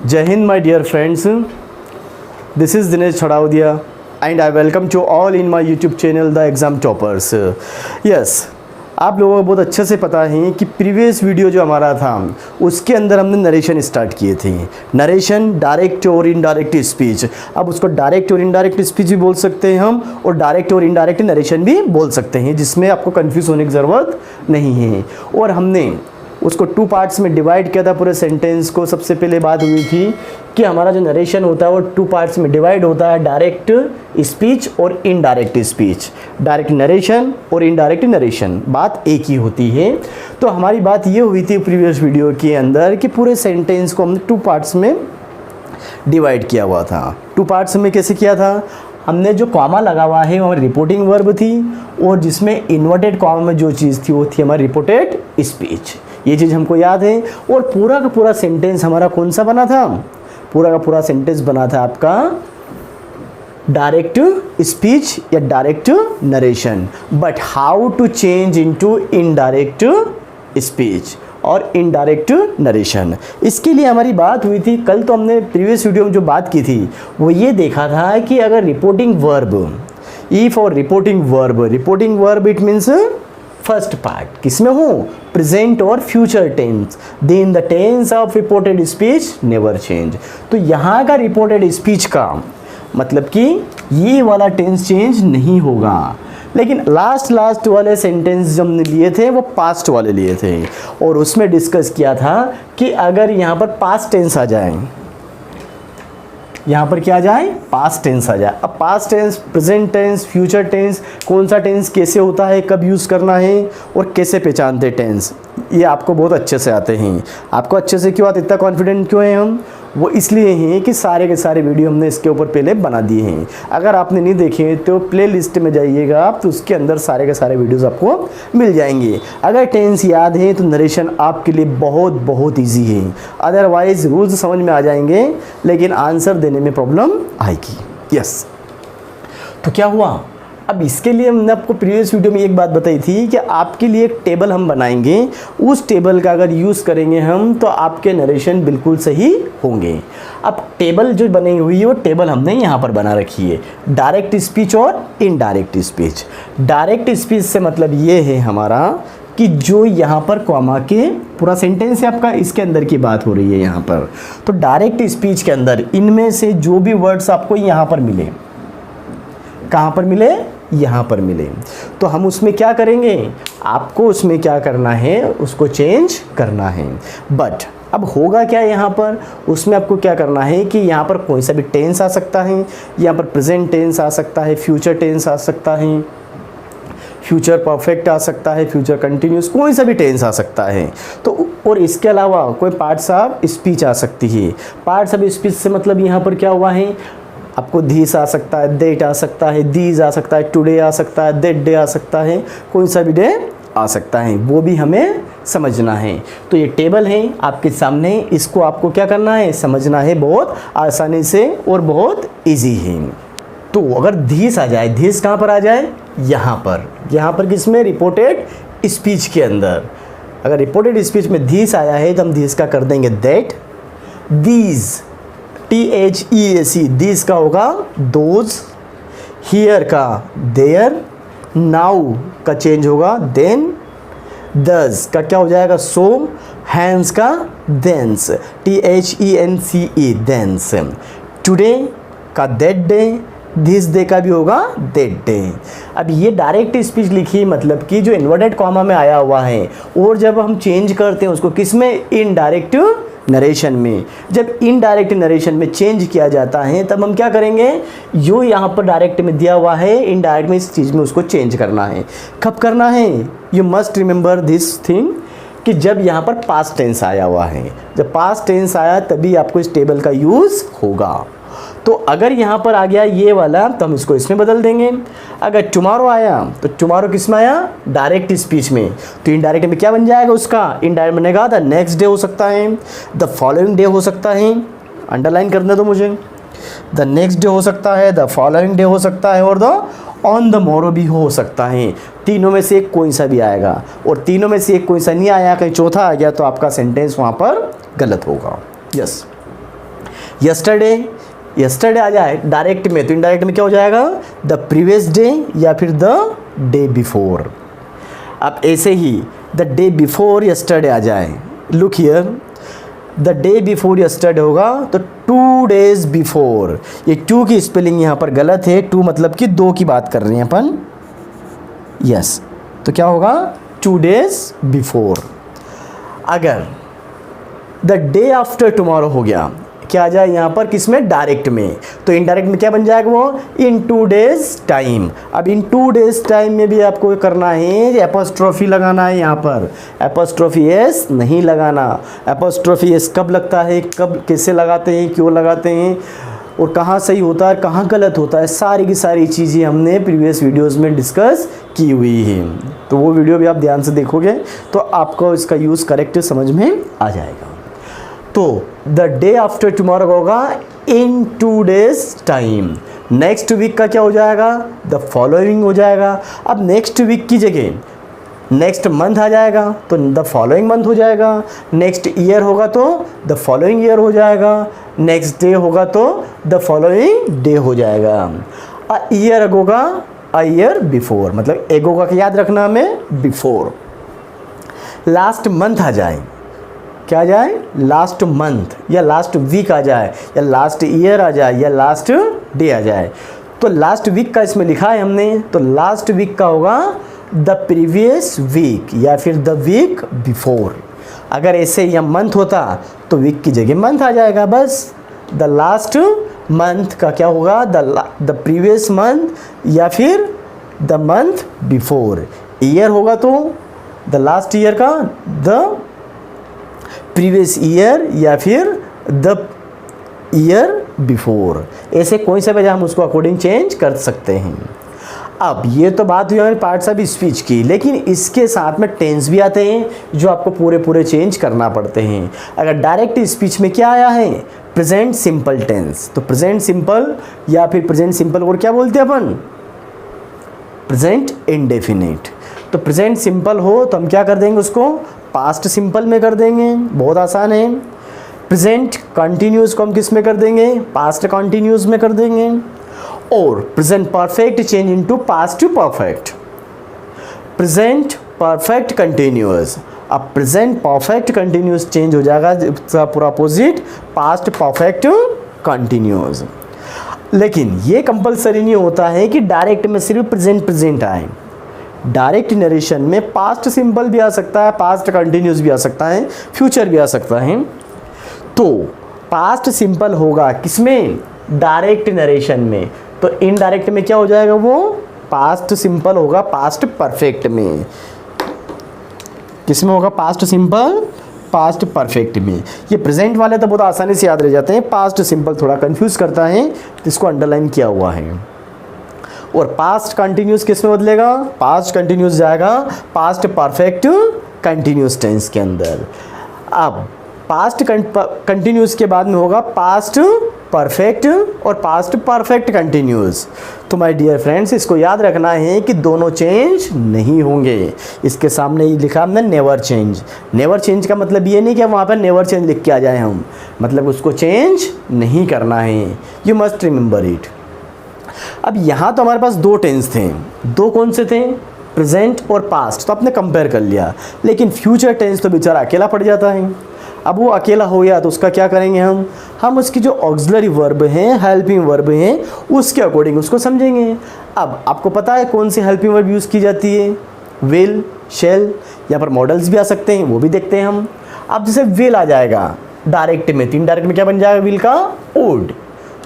Jai Hind, my dear friends. This is Dinesh Chhadaudia and I welcome you all in my YouTube channel The Exam Toppers. Yes, आप लोगों को बहुत अच्छे से पता है कि प्रीवियस वीडियो जो हमारा था उसके अंदर हमने नरेशन स्टार्ट किए थे। नरेशन डायरेक्ट और इनडायरेक्ट स्पीच। अब उसको डायरेक्ट और इनडायरेक्ट स्पीच भी बोल सकते हैं हम, और डायरेक्ट और इनडायरेक्ट नरेशन भी बोल सकते हैं, जिसमें आपको कंफ्यूज होने की ज़रूरत नहीं है। और हमने उसको 2 पार्ट्स में डिवाइड किया था पूरे सेंटेंस को। सबसे पहले बात हुई थी कि हमारा जो नरेशन होता है वो 2 पार्ट्स में डिवाइड होता है, डायरेक्ट स्पीच और इनडायरेक्ट स्पीच। डायरेक्ट नरेशन और इनडायरेक्ट नरेशन बात एक ही होती है। तो हमारी बात ये हुई थी प्रीवियस वीडियो के अंदर कि पूरे सेंटेंस को हमने 2 पार्ट्स में डिवाइड किया हुआ था। 2 पार्ट्स में कैसे किया था? हमने जो कॉमा लगा हुआ है वो हमारी रिपोर्टिंग वर्ब थी, और जिसमें इन्वर्टेड कॉमा में जो चीज़ थी वो थी हमारी रिपोर्टेड स्पीच। ये चीज़ हमको याद है। और पूरा का पूरा सेंटेंस हमारा कौन सा बना था? पूरा का पूरा सेंटेंस बना था आपका डायरेक्ट स्पीच या direct narration. But how to change into indirect speech और इनडायरेक्ट नरेशन, इसके लिए हमारी बात हुई थी कल। तो हमने प्रीवियस वीडियो में जो बात की थी वो ये देखा था कि अगर रिपोर्टिंग वर्ब, ई for reporting verb it means first part किसमें हो? प्रेजेंट और future tense, then the tense of reported speech never change. तो यहाँ का रिपोर्टेड स्पीच का मतलब कि ये वाला टेंस चेंज नहीं होगा, लेकिन लास्ट वाले सेंटेंस जो हमने लिए थे वो पास्ट वाले लिए थे, और उसमें डिस्कस किया था कि अगर यहाँ पर पास्ट टेंस आ जाए, यहाँ पर क्या आ जाए? पास्ट टेंस आ जाए। अब past tense, present tense, future tense, कौन सा टेंस कैसे होता है, कब यूज़ करना है और कैसे पहचानते टेंस, ये आपको बहुत अच्छे से आते हैं। आपको अच्छे से क्यों आते, इतना कॉन्फिडेंट क्यों हैं हम? वो इसलिए हैं कि सारे के सारे वीडियो हमने इसके ऊपर पहले बना दिए हैं। अगर आपने नहीं देखे तो प्ले लिस्ट में जाइएगा आप, तो उसके अंदर सारे के सारे वीडियोस आपको मिल जाएंगे। अगर टेंस याद है तो नरेशन आपके लिए बहुत बहुत ईजी है, अदरवाइज रूल्स समझ में आ जाएंगे लेकिन आंसर देने में प्रॉब्लम आएगी। यस, तो क्या हुआ? अब इसके लिए हमने आपको प्रीवियस वीडियो में एक बात बताई थी कि आपके लिए एक टेबल हम बनाएंगे, उस टेबल का अगर यूज़ करेंगे हम तो आपके नरेशन बिल्कुल सही होंगे। अब टेबल जो बनी हुई है वो टेबल हमने यहाँ पर बना रखी है, डायरेक्ट स्पीच और इनडायरेक्ट स्पीच। डायरेक्ट स्पीच से मतलब ये है हमारा कि जो यहाँ पर कॉमा के पूरा सेंटेंस है आपका, इसके अंदर की बात हो रही है यहाँ पर। तो डायरेक्ट स्पीच के अंदर इनमें से जो भी वर्ड्स आपको यहाँ पर मिले, कहाँ पर मिले? यहाँ पर मिले, तो हम उसमें क्या करेंगे? आपको उसमें क्या करना है? उसको चेंज करना है। बट अब होगा क्या यहाँ पर? उसमें आपको क्या करना है कि यहाँ पर कोई सा भी टेंस आ सकता है, यहाँ पर प्रेजेंट टेंस आ सकता है, फ्यूचर टेंस आ सकता है, फ्यूचर परफेक्ट आ सकता है, फ्यूचर कंटिन्यूस, कोई सा भी टेंस आ सकता है। तो और इसके अलावा कोई पार्ट्स ऑफ स्पीच आ सकती है। पार्ट्स ऑफ स्पीच से मतलब यहाँ पर क्या हुआ है? आपको धीस आ सकता है, देट आ सकता है, दीज आ सकता है, टुडे आ सकता है, दैट डे आ सकता है, कोई सा भी डे आ सकता है, वो भी हमें समझना है। तो ये टेबल है आपके सामने, इसको आपको क्या करना है? समझना है बहुत आसानी से और बहुत इजी है। तो अगर धीस आ जाए, धीस कहाँ पर आ जाए? यहाँ पर किसमें? रिपोर्टेड स्पीच के अंदर। अगर रिपोर्टेड स्पीच में धीस आया है तो हम धीस का कर देंगे दैट, दीज THEAC, दिस का होगा दोज, हियर का देयर, नाउ का चेंज होगा देन, दस का क्या हो जाएगा? सो, हैंड्स का देंस, THENCE देंस, टुडे का दैट डे, दिस डे का भी होगा दैट डे। अब ये डायरेक्ट स्पीच लिखी, मतलब कि जो इन्वर्टेड कॉमा में आया हुआ है, और जब हम चेंज करते हैं उसको किसमें? इनडायरेक्ट नरेशन में। जब इनडायरेक्ट नरेशन में चेंज किया जाता है तब हम क्या करेंगे? जो यहाँ पर डायरेक्ट में दिया हुआ है, इनडायरेक्ट में इस चीज़ में उसको चेंज करना है। कब करना है? You must remember this thing कि जब यहाँ पर पास्ट टेंस आया हुआ है, जब पास्ट टेंस आया तभी आपको इस टेबल का यूज़ होगा। तो अगर यहाँ पर आ गया ये वाला तो हम इसको इसमें बदल देंगे। अगर टुमारो आया तो टुमारो किस में आया? डायरेक्ट स्पीच में। तो इनडायरेक्ट में क्या बन जाएगा उसका? इनडायरेक्ट बनेगा द नेक्स्ट डे हो सकता है, द फॉलोइंग डे हो सकता है, अंडरलाइन करने दो मुझे, द नेक्स्ट डे हो सकता है, द फॉलोइंग डे हो सकता है, और द ऑन द मोरो भी हो सकता है। तीनों में से एक कोई सा भी आएगा, और तीनों में से एक कोई सा नहीं आया, कहीं चौथा आ गया तो आपका सेंटेंस वहाँ पर गलत होगा। यस, यस्टरडे, यस्टरडे आ जाए डायरेक्ट में तो इनडायरेक्ट में क्या हो जाएगा, द प्रीवियस डे या फिर द डे बिफोर। अब ऐसे ही द डे बिफोर यस्टरडे आ जाए, look here, the day before yesterday होगा तो 2 days बिफोर। ये 2 की स्पेलिंग यहाँ पर गलत है, 2 मतलब कि 2 की बात कर रहे हैं अपन, यस, तो क्या होगा 2 days बिफोर। अगर द डे आफ्टर टुमारो हो गया, क्या आ जाए यहाँ पर किसमें, डायरेक्ट में, तो इनडायरेक्ट में क्या बन जाएगा वो, इन 2 days टाइम। अब इन 2 days टाइम में भी आपको करना है, एपोस्ट्रोफी लगाना है, यहाँ पर एपोस्ट्रोफी एस नहीं लगाना। एपोस्ट्रोफी एस कब लगता है, कब कैसे लगाते हैं, क्यों लगाते हैं और कहाँ सही होता है कहाँ गलत होता है, सारी की सारी चीज़ें हमने प्रीवियस वीडियोस में डिस्कस की हुई है। तो वो वीडियो भी आप ध्यान से देखोगे तो आपको इसका यूज़ करेक्ट समझ में आ जाएगा। तो द डे आफ्टर टुमारो होगा इन 2 days टाइम। नेक्स्ट वीक का क्या हो जाएगा, द फॉलोइंग हो जाएगा। अब नेक्स्ट वीक की जगह नेक्स्ट मंथ आ जाएगा तो द फॉलोइंग मंथ हो जाएगा। नेक्स्ट ईयर होगा तो द फॉलोइंग ईयर हो जाएगा। नेक्स्ट डे होगा तो द फॉलोइंग डे हो जाएगा। A year ago a year before, मतलब एगोगा का याद रखना हमें, बिफोर। लास्ट मंथ आ जाए, क्या आ जाए, लास्ट मंथ या लास्ट वीक आ जाए या लास्ट ईयर आ जाए या लास्ट डे आ जाए। तो लास्ट वीक का इसमें लिखा है हमने, तो लास्ट वीक का होगा द प्रीवियस वीक या फिर द वीक बिफोर। अगर ऐसे या मंथ होता तो वीक की जगह मंथ आ जाएगा बस। द लास्ट मंथ का क्या होगा, द प्रीवियस मंथ या फिर द मंथ बिफोर। ईयर होगा तो द लास्ट ईयर का द प्रीवियस ईयर या फिर द ईयर बिफोर। ऐसे कोई सा वजह हम उसको अकॉर्डिंग चेंज कर सकते हैं। अब ये तो बात हुई हमारी पार्ट्स ऑफ स्पीच की, लेकिन इसके साथ में टेंस भी आते हैं जो आपको पूरे चेंज करना पड़ते हैं। अगर डायरेक्ट स्पीच में क्या आया है, प्रेजेंट सिंपल टेंस, तो प्रेजेंट सिंपल या फिर प्रेजेंट सिंपल और क्या बोलते हैं अपन, प्रेजेंट इंडेफिनिट। तो प्रेजेंट सिंपल हो तो हम क्या कर देंगे, उसको पास्ट सिंपल में कर देंगे, बहुत आसान है। प्रेजेंट कंटिन्यूस को हम किस में कर देंगे, पास्ट कंटिन्यूस में कर देंगे। और present perfect change into past perfect, present perfect continuous. अब प्रेजेंट परफेक्ट कंटिन्यूस चेंज हो जाएगा इसका पूरा अपोजिट, पास्ट परफेक्ट कंटिन्यूस। लेकिन ये कंपलसरी नहीं होता है कि डायरेक्ट में सिर्फ प्रेजेंट आए। डायरेक्ट नरेशन में पास्ट सिंपल भी आ सकता है, पास्ट कंटिन्यूस भी आ सकता है, फ्यूचर भी आ सकता है। तो पास्ट सिंपल होगा किसमें, डायरेक्ट नरेशन में। तो इनडायरेक्ट में क्या हो जाएगा, वो पास्ट सिंपल होगा पास्ट परफेक्ट में। किसमें होगा, पास्ट सिंपल पास्ट परफेक्ट में। ये प्रेजेंट वाले तो बहुत आसानी से याद रह जाते हैं, पास्ट सिंपल थोड़ा कंफ्यूज करता है, इसको अंडरलाइन किया हुआ है। और पास्ट कंटिन्यूस किस में बदलेगा, पास्ट कंटिन्यूस जाएगा पास्ट परफेक्ट कंटिन्यूस टेंस के अंदर। अब पास्ट कंटिन्यूस के बाद में होगा पास्ट परफेक्ट और पास्ट परफेक्ट कंटिन्यूस। तो माय डियर फ्रेंड्स, इसको याद रखना है कि दोनों चेंज नहीं होंगे। इसके सामने ही लिखा हमने नेवर चेंज। नेवर चेंज का मतलब ये नहीं कि वहाँ पर नेवर चेंज लिख के आ जाए हम, मतलब उसको चेंज नहीं करना है। You must remember it. अब यहाँ तो हमारे पास 2 टेंस थे, 2 कौन से थे, प्रेजेंट और पास्ट, तो आपने कंपेयर कर लिया। लेकिन फ्यूचर टेंस तो बेचारा अकेला पड़ जाता है। अब वो अकेला हो गया तो उसका क्या करेंगे हम उसकी जो ऑक्सिलरी वर्ब हैं, हेल्पिंग वर्ब हैं, उसके अकॉर्डिंग उसको समझेंगे। अब आपको पता है कौन सी हेल्पिंग वर्ब यूज़ की जाती है, विल, शेल, यहाँ पर मॉडल्स भी आ सकते हैं, वो भी देखते हैं हम। अब जैसे विल आ जाएगा डायरेक्ट में, तो इनडायरेक्ट में क्या बन जाएगा, विल का वुड।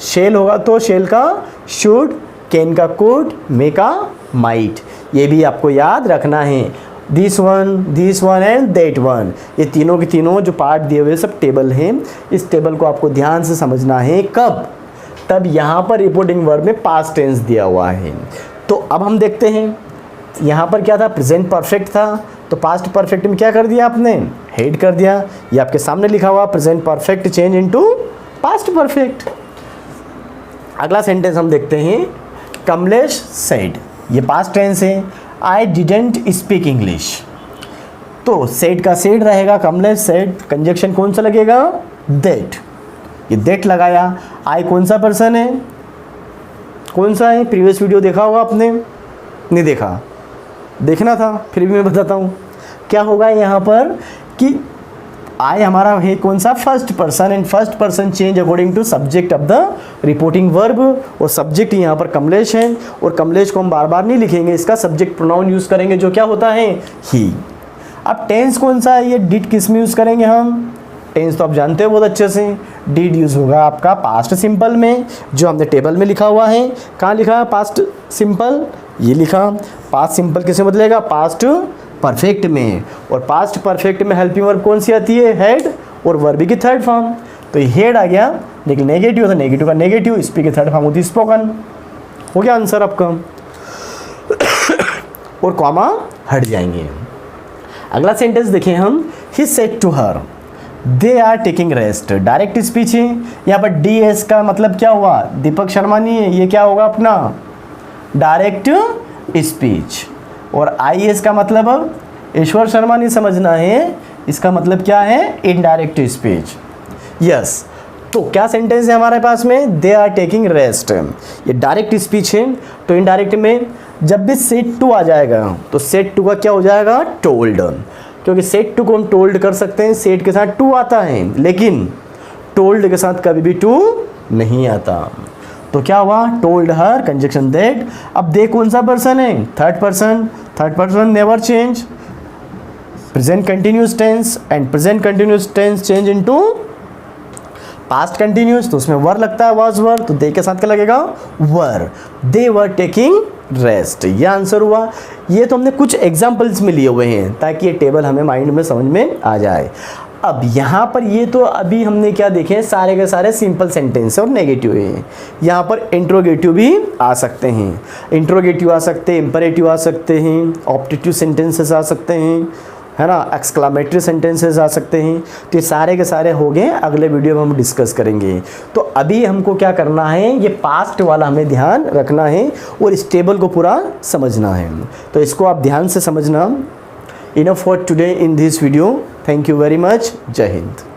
शेल होगा तो शेल का शुड, कैन का कुड, मे का माइट। ये भी आपको याद रखना है। This one and that one, ये तीनों के तीनों जो पार्ट दिए हुए सब टेबल हैं। इस टेबल को आपको ध्यान से समझना है। कब, तब यहाँ पर रिपोर्टिंग वर्ब में पास्ट टेंस दिया हुआ है। तो अब हम देखते हैं यहाँ पर क्या था, प्रेजेंट परफेक्ट था, तो पास्ट परफेक्ट में क्या कर दिया आपने, हेड कर दिया। ये आपके सामने लिखा हुआ present perfect change into past perfect. अगला सेंटेंस हम देखते हैं, कमलेश सेड, ये पास्ट टेंस है। आई डिडेंट स्पीक इंग्लिश, तो सेड का सेड रहेगा, कमलेश सेड, कंजक्शन कौन सा लगेगा, दैट। ये दैट लगाया। आई कौन सा पर्सन है, कौन सा है, प्रीवियस वीडियो देखा होगा आपने, नहीं देखा, देखना था, फिर भी मैं बताता हूँ क्या होगा यहाँ पर कि आई हमारा है कौन सा, first person, and first person change according to subject of the reporting verb, और सब्जेक्ट यहाँ पर कमलेश है, और कमलेश को हम बार बार नहीं लिखेंगे, इसका सब्जेक्ट प्रोनाउन यूज़ करेंगे जो क्या होता है, ही। अब टेंस कौन सा है, ये डिड किस में यूज़ करेंगे हम, टेंस तो आप जानते हो बहुत अच्छे से, डिड यूज़ होगा आपका पास्ट सिंपल में, जो हमने टेबल में लिखा हुआ है। कहाँ लिखा है पास्ट सिंपल, ये लिखा। पास्ट सिंपल किसमें बदलेगा, पास्ट परफेक्ट में, और पास्ट परफेक्ट में हेल्पिंग वर्ब कौन सी आती है, हेड, और वर्ब की थर्ड फॉर्म, तो ये हेड आ गया, लेकिन नेगेटिव था, नेगेटिव का नेगेटिव, स्पीक की थर्ड फॉर्म होती है स्पोकन। हो गया आंसर आपका। और कॉमा हट जाएंगे। अगला सेंटेंस देखें हम, he said to her they are taking rest, direct speech है। यहाँ पर डी एस का मतलब क्या हुआ, दीपक शर्मा नहीं है, ये क्या होगा अपना डायरेक्ट स्पीच, और आई एस का मतलब ईश्वर शर्मा नहीं समझना है, इसका मतलब क्या है, इनडायरेक्ट स्पीच। यस, तो क्या सेंटेंस है हमारे पास में, दे आर टेकिंग रेस्ट, ये डायरेक्ट स्पीच है। तो इनडायरेक्ट में जब भी सेड टू आ जाएगा तो सेड टू का क्या हो जाएगा, टोल्ड, क्योंकि सेड टू को हम टोल्ड कर सकते हैं, सेड के साथ टू आता है, लेकिन टोल्ड के साथ कभी भी टू नहीं आता। तो क्या हुआ, टोल्ड हर, कंजक्शन दैट। अब दे कौन सा पर्सन है, third person, third person never change, present continuous tense, and present continuous tense change into past continuous, तो उसमें वर लगता है, वाज वर, तो दे के साथ क्या लगेगा, वर, दे वर टेकिंग रेस्ट। ये आंसर हुआ। ये तो हमने कुछ एग्जाम्पल्स में लिए हुए हैं ताकि ये टेबल हमें माइंड में समझ में आ जाए। अब यहाँ पर ये तो अभी हमने क्या देखे हैं, सारे के सारे सिंपल सेंटेंस और नेगेटिव हैं। यहाँ पर इंट्रोगेटिव भी आ सकते हैं, इंट्रोगेटिव आ सकते हैं, इंपरेटिव आ सकते हैं, ऑप्टेटिव सेंटेंसेस आ सकते हैं, है ना, एक्सक्लामेटरी सेंटेंसेस आ सकते हैं। तो ये सारे के सारे हो गए, अगले वीडियो में हम डिस्कस करेंगे। तो अभी हमको क्या करना है, ये पास्ट वाला हमें ध्यान रखना है और इस टेबल को पूरा समझना है। तो इसको आप ध्यान से समझना। Enough for today in this video. Thank you very much. जय हिंद।